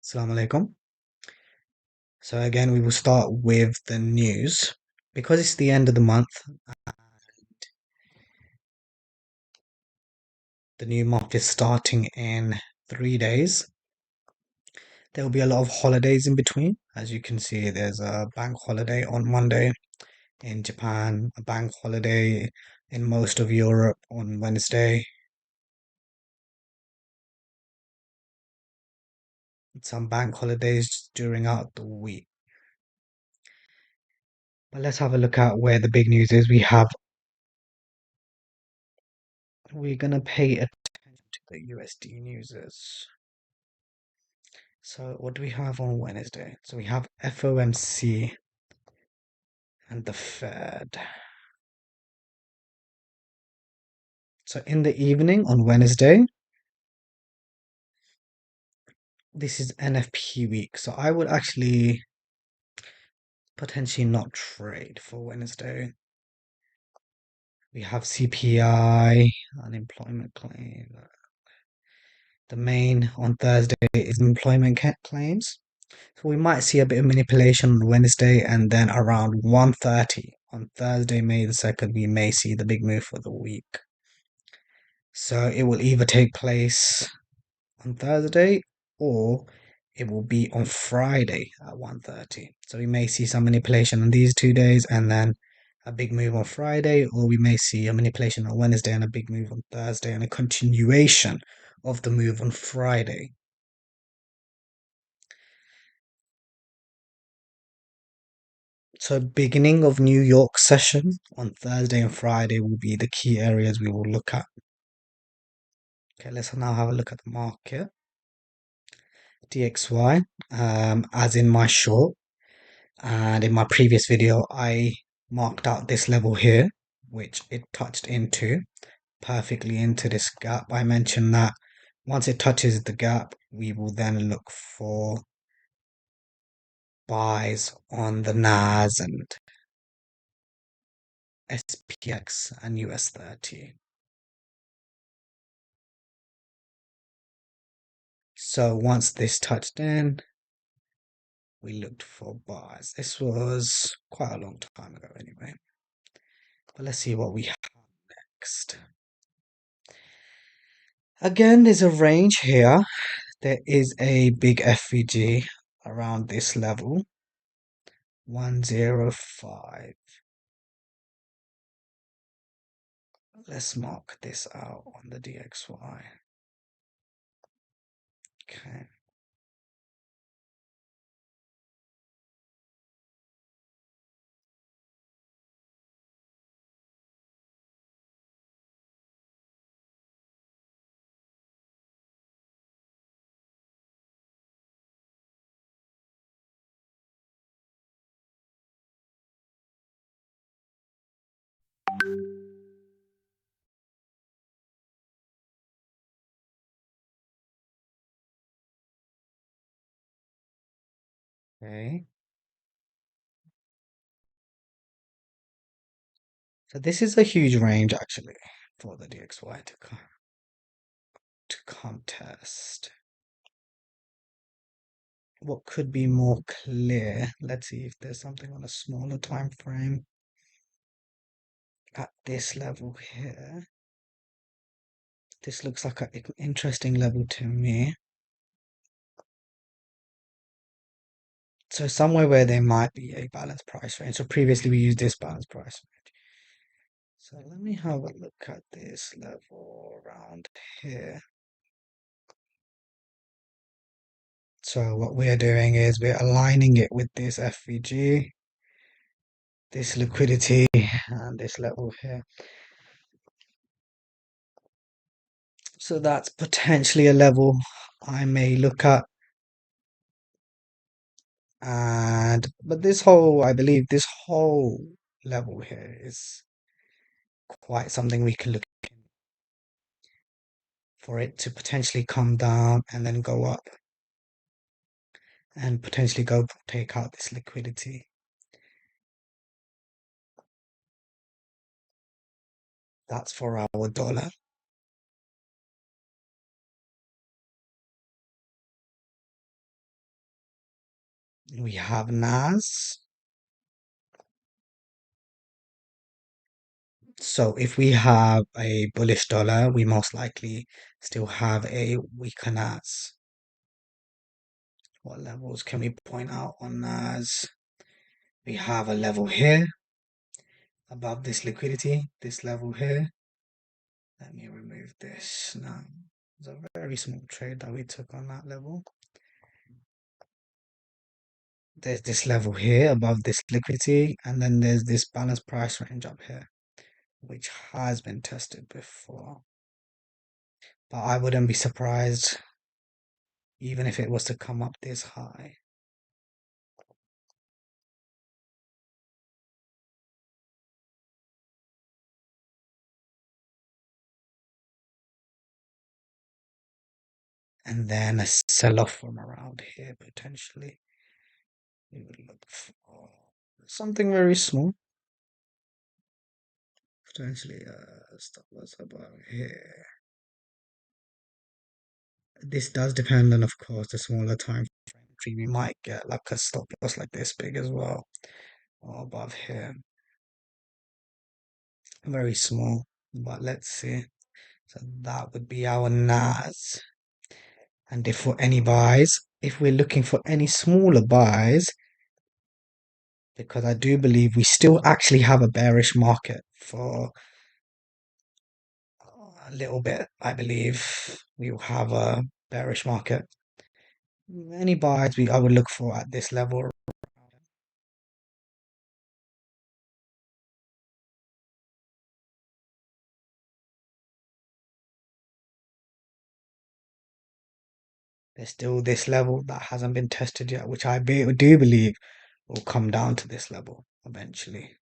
Assalamu alaikum. So again, we will start with the news. Because it's the end of the month, the new month is starting in 3 days. There will be a lot of holidays in between. As you can see, there's a bank holiday on Monday in Japan, a bank holiday in most of Europe on Wednesday, some bank holidays during out the week. But let's have a look at where the big news is. We're gonna pay attention to the USD news. So what do we have on Wednesday? So we have FOMC and the Fed. So in the evening on Wednesday, this is NFP week. So I would actually potentially not trade for Wednesday. We have CPI, unemployment claim. The main on Thursday is employment claims. So we might see a bit of manipulation on Wednesday, and then around 1:30 on Thursday, May the 2nd, we may see the big move for the week. So it will either take place on Thursday or it will be on Friday at 1:30. So we may see some manipulation on these 2 days and then a big move on Friday, or we may see a manipulation on Wednesday and a big move on Thursday and a continuation of the move on Friday. So beginning of New York session on Thursday and Friday will be the key areas we will look at. Okay, let's now have a look at the market. DXY, as in my short, and in my previous video, I marked out this level here, which it touched into perfectly into this gap. I mentioned that once it touches the gap, we will then look for buys on the NAS and SPX and US 30. So once this touched in, we looked for buys. This was quite a long time ago anyway. But let's see what we have next. Again, there's a range here. There is a big FVG around this level, 105. Let's mark this out on the DXY. Okay. Okay. So this is a huge range actually for the DXY to contest. What could be more clear? Let's see if there's something on a smaller time frame at this level here. This looks like an interesting level to me. So somewhere where there might be a balanced price range. So previously we used this balanced price range. So let me have a look at this level around here. So what we're doing is we're aligning it with this FVG, this liquidity, and this level here. So that's potentially a level I may look at. But I believe this whole level here is quite something we can look at for it to potentially come down and then go up and potentially go take out this liquidity. That's for our dollar. We have NAS. So if we have a bullish dollar, we most likely still have a weaker NAS. What levels can we point out on NAS? We have a level here above this liquidity, this level here. Let me remove this now. It's a very small trade that we took on that level. There's this level here above this liquidity, and then there's this balanced price range up here, which has been tested before. But I wouldn't be surprised even if it was to come up this high. And then a sell-off from around here potentially. We would look for something very small. Potentially stop loss about here. This does depend on, of course, the smaller time frame. We might get like a stop loss like this big as well, or above here. Very small, but let's see. So that would be our NAS. And if for any buys, if we're looking for any smaller buys, because I do believe we still actually have a bearish market for a little bit, I believe we will have a bearish market. Any buys I would look for at this level. There's still this level that hasn't been tested yet, which do believe will come down to this level eventually.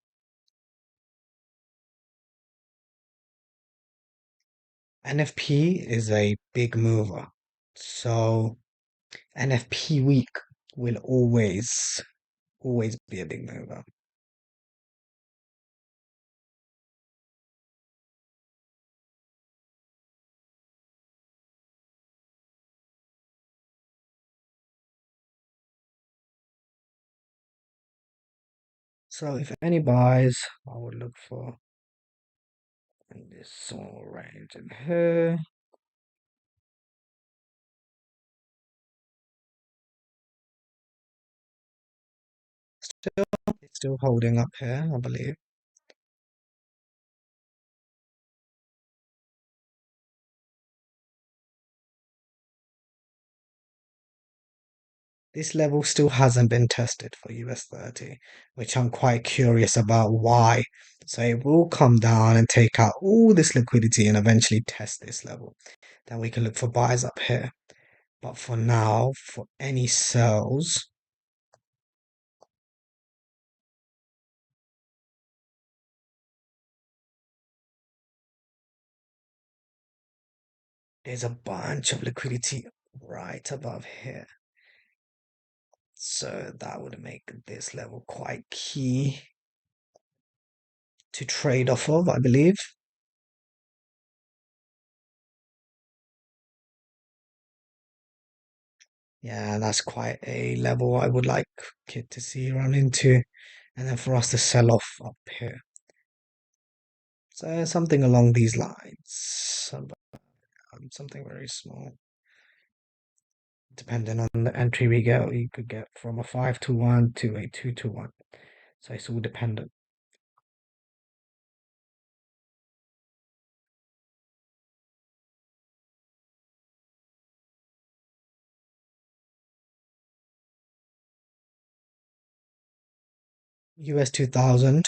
NFP is a big mover. So NFP week will always be a big mover. So if any buys, I would look for in this small range in here. It's still holding up here, I believe. This level still hasn't been tested for US 30, which I'm quite curious about why. So it will come down and take out all this liquidity and eventually test this level. Then we can look for buys up here. But for now, for any sells, there's a bunch of liquidity right above here. So that would make this level quite key to trade off of, I believe. Yeah, that's quite a level I would like it to see run into, and then for us to sell off up here. So something along these lines, something very small. Depending on the entry we get, you could get from a 5-1 to a 2-1. So it's all dependent. US 2000.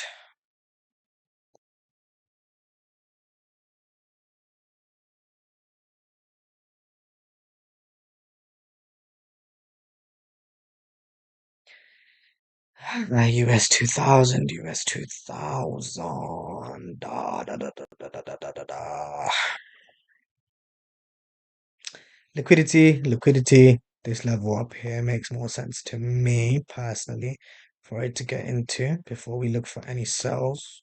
US 2000, US 2000. Liquidity. This level up here makes more sense to me personally for it to get into before we look for any sells.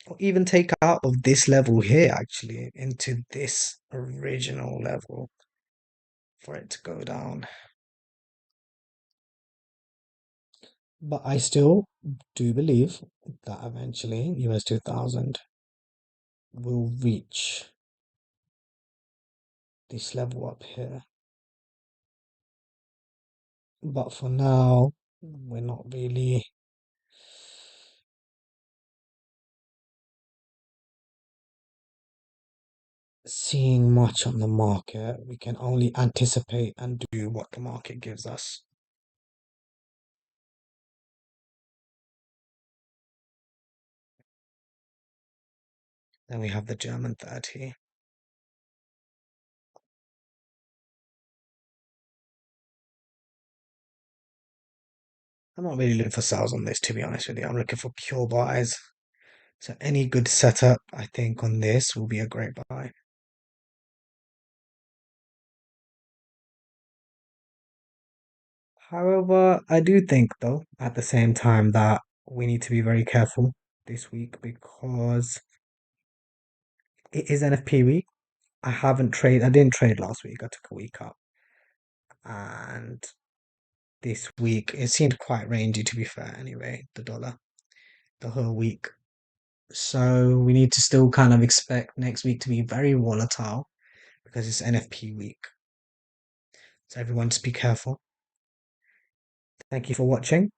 Or even take out of this level here actually into this original level for it to go down. But I still do believe that eventually US 2000 will reach this level up here. But for now, we're not really seeing much on the market. We can only anticipate and do what the market gives us. Then we have the German 30. I'm not really looking for sales on this, to be honest with you. I'm looking for pure buys. So any good setup, I think, on this will be a great buy. However, I do think, though, at the same time, that we need to be very careful this week because it is NFP week. I didn't trade last week. I took a week up. And this week, it seemed quite rangy, to be fair, anyway, the dollar, the whole week. So we need to still kind of expect next week to be very volatile because it's NFP week. So everyone just be careful. Thank you for watching.